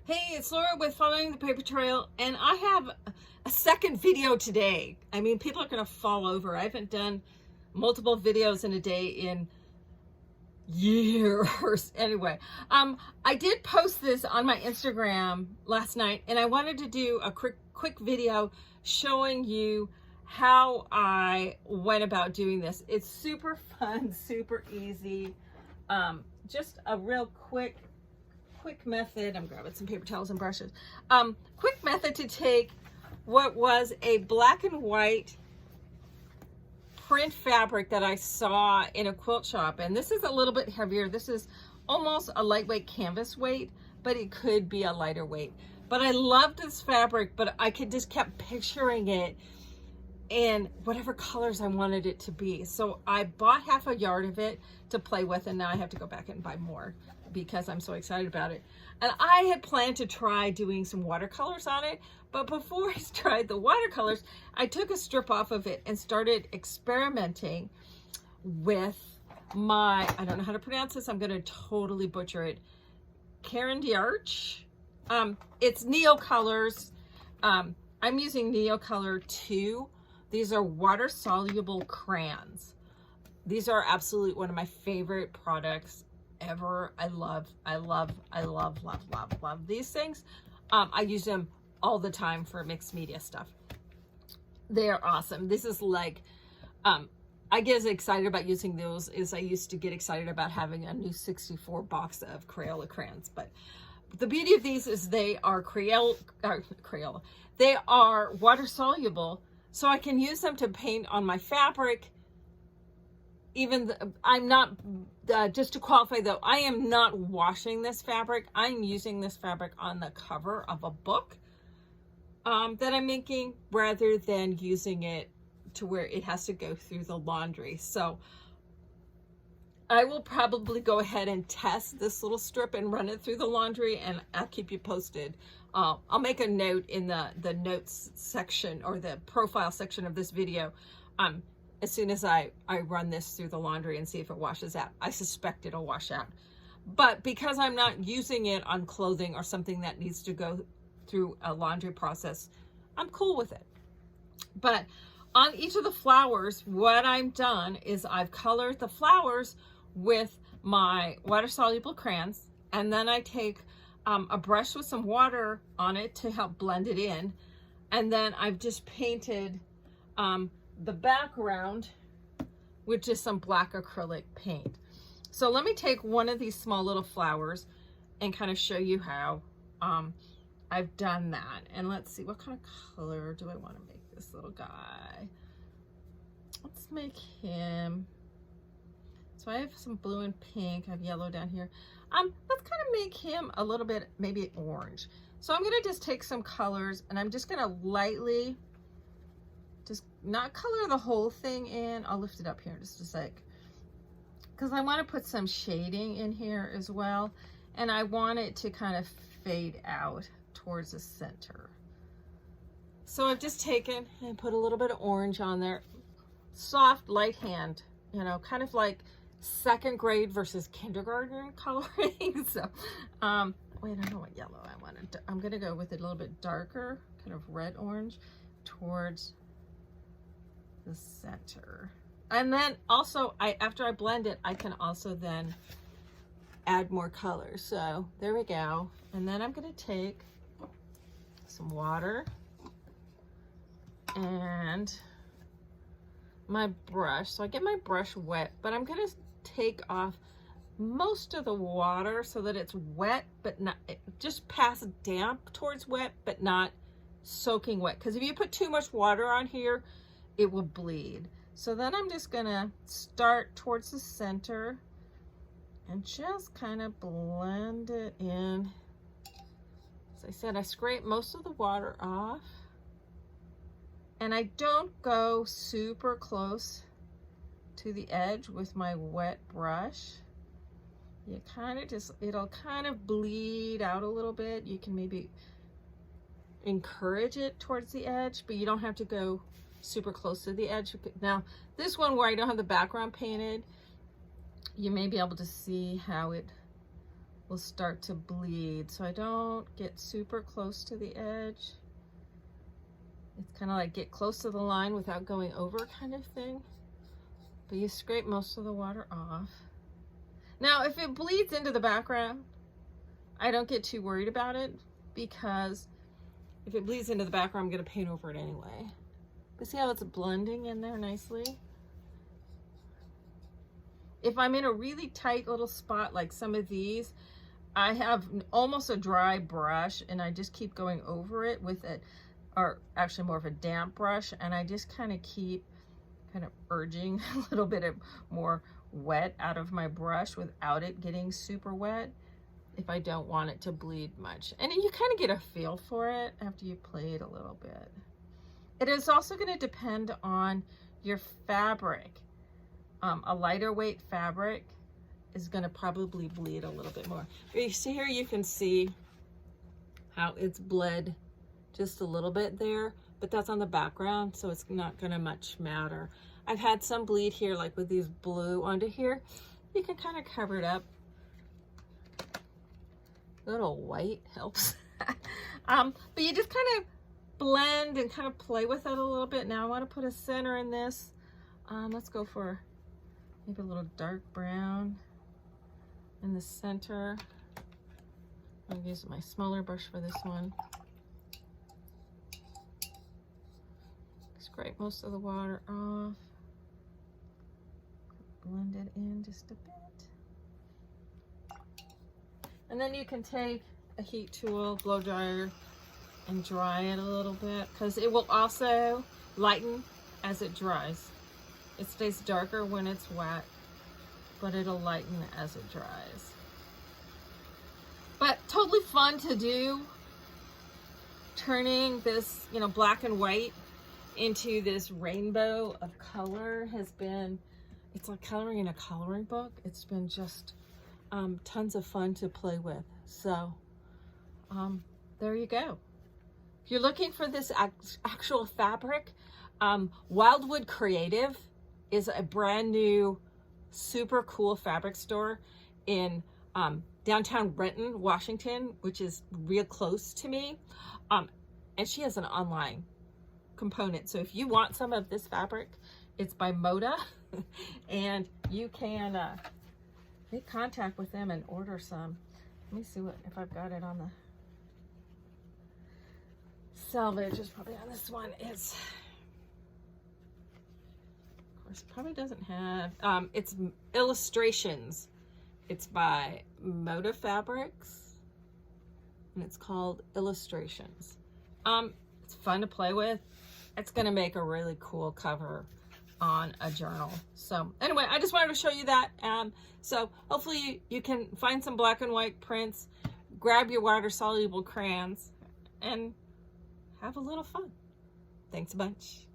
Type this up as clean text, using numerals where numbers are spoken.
Hey, it's Laura with Following the Paper Trail, and I have a second video today. I mean, people are going to fall over. I haven't done multiple videos in a day in years. Anyway, I did post this on my Instagram last night, and I wanted to do a quick video showing you how I went about doing this. It's super fun, super easy. Just a real quick method. I'm grabbing some paper towels and brushes. Quick method to take what was a black and white print fabric that I saw in a quilt shop, and this is a little bit heavier. This is almost a lightweight canvas weight, but it could be a lighter weight. But I loved this fabric, but I just kept picturing it in whatever colors I wanted it to be. So I bought half a yard of it to play with, and now I have to go back and buy more because I'm so excited about it. And I had planned to try doing some watercolors on it, but before I tried the watercolors, I took a strip off of it and started experimenting with my, I don't know how to pronounce this, I'm gonna totally butcher it, Karen d'Arch. It's Neocolors. I'm using Neocolor 2. These are water soluble crayons. These are absolutely one of my favorite products ever. I love these things. I use them all the time for mixed media stuff. They are awesome. This is like, I get as excited about using those as I used to get excited about having a new 64 box of Crayola crayons. But the beauty of these is they are Crayola. They are water soluble, so I can use them to paint on my fabric. I'm not, just to qualify though, I am not washing this fabric. I'm using this fabric on the cover of a book that I'm making, rather than using it to where it has to go through the laundry. So I will probably go ahead and test this little strip and run it through the laundry, and I'll keep you posted. I'll make a note in the notes section or the profile section of this video as soon as I run this through the laundry and see if it washes out. I suspect it'll wash out. But because I'm not using it on clothing or something that needs to go through a laundry process, I'm cool with it. But on each of the flowers, what I've done is I've colored the flowers with my water-soluble crayons, and then I take a brush with some water on it to help blend it in, and then I've just painted the background with just some black acrylic paint. So let me take one of these small little flowers and kind of show you how I've done that. And let's see, what kind of color do I want to make this little guy? Let's make him, so I have some blue and pink, I have yellow down here. Let's kind of make him a little bit, maybe orange. So I'm gonna just take some colors and I'm just gonna lightly, just not color the whole thing in. I'll lift it up here in just a sec, because I want to put some shading in here as well, and I want it to kind of fade out towards the center. So I've just taken and put a little bit of orange on there. Soft, light hand, you know, kind of like second grade versus kindergarten coloring. So, wait, I know what yellow I wanted. I'm gonna go with it a little bit darker, kind of red orange towards the center. And then also, after I blend it, I can also then add more color. So there we go. And then I'm gonna take some water and my brush. So I get my brush wet, but I'm gonna take off most of the water so that it's wet, but not just past damp towards wet, but not soaking wet. Because if you put too much water on here, it will bleed. So then I'm just gonna start towards the center and just kind of blend it in. As I said, I scrape most of the water off, and I don't go super close to the edge with my wet brush. You kind of just, it'll kind of bleed out a little bit. You can maybe encourage it towards the edge, but you don't have to go super close to the edge. Now, this one where I don't have the background painted, you may be able to see how it will start to bleed. So I don't get super close to the edge. It's kind of like get close to the line without going over kind of thing. But you scrape most of the water off. Now, if it bleeds into the background, I don't get too worried about it, because if it bleeds into the background, I'm going to paint over it anyway. But see how it's blending in there nicely? If I'm in a really tight little spot like some of these, I have almost a dry brush and I just keep going over it with it, or actually more of a damp brush, and I just kind of keep urging a little bit of more wet out of my brush without it getting super wet, if I don't want it to bleed much. And you kind of get a feel for it after you play it a little bit. It is also going to depend on your fabric. A lighter weight fabric is going to probably bleed a little bit more. You see here, you can see how it's bled just a little bit there, but that's on the background, so it's not going to much matter. I've had some bleed here, like with these blue onto here. You can kind of cover it up. A little white helps. But you just kind of blend and kind of play with it a little bit. Now I want to put a center in this. Let's go for maybe a little dark brown in the center. I'm using my smaller brush for this one. Scrape most of the water off. Blend it in just a bit. And then you can take a heat tool, blow dryer, and dry it a little bit, because it will also lighten as it dries. It stays darker when it's wet, but it'll lighten as it dries. But totally fun to do, turning this, you know, black and white into this rainbow of color has been, it's like coloring in a coloring book. It's been just tons of fun to play with. So there you go. If you're looking for this actual fabric, Wildwood Creative is a brand new, super cool fabric store in downtown Renton, Washington, which is real close to me. And she has an online component. So if you want some of this fabric, it's by Moda, and you can make contact with them and order some. Let me see if I've got it on the salvage. It's probably on this one. It's, of course, probably doesn't have, it's illustrations. It's by Moda Fabrics, and it's called Illustrations. It's fun to play with. It's gonna make a really cool cover on a journal. So anyway, I just wanted to show you that. So hopefully you can find some black and white prints, grab your water soluble crayons, and have a little fun. Thanks a bunch.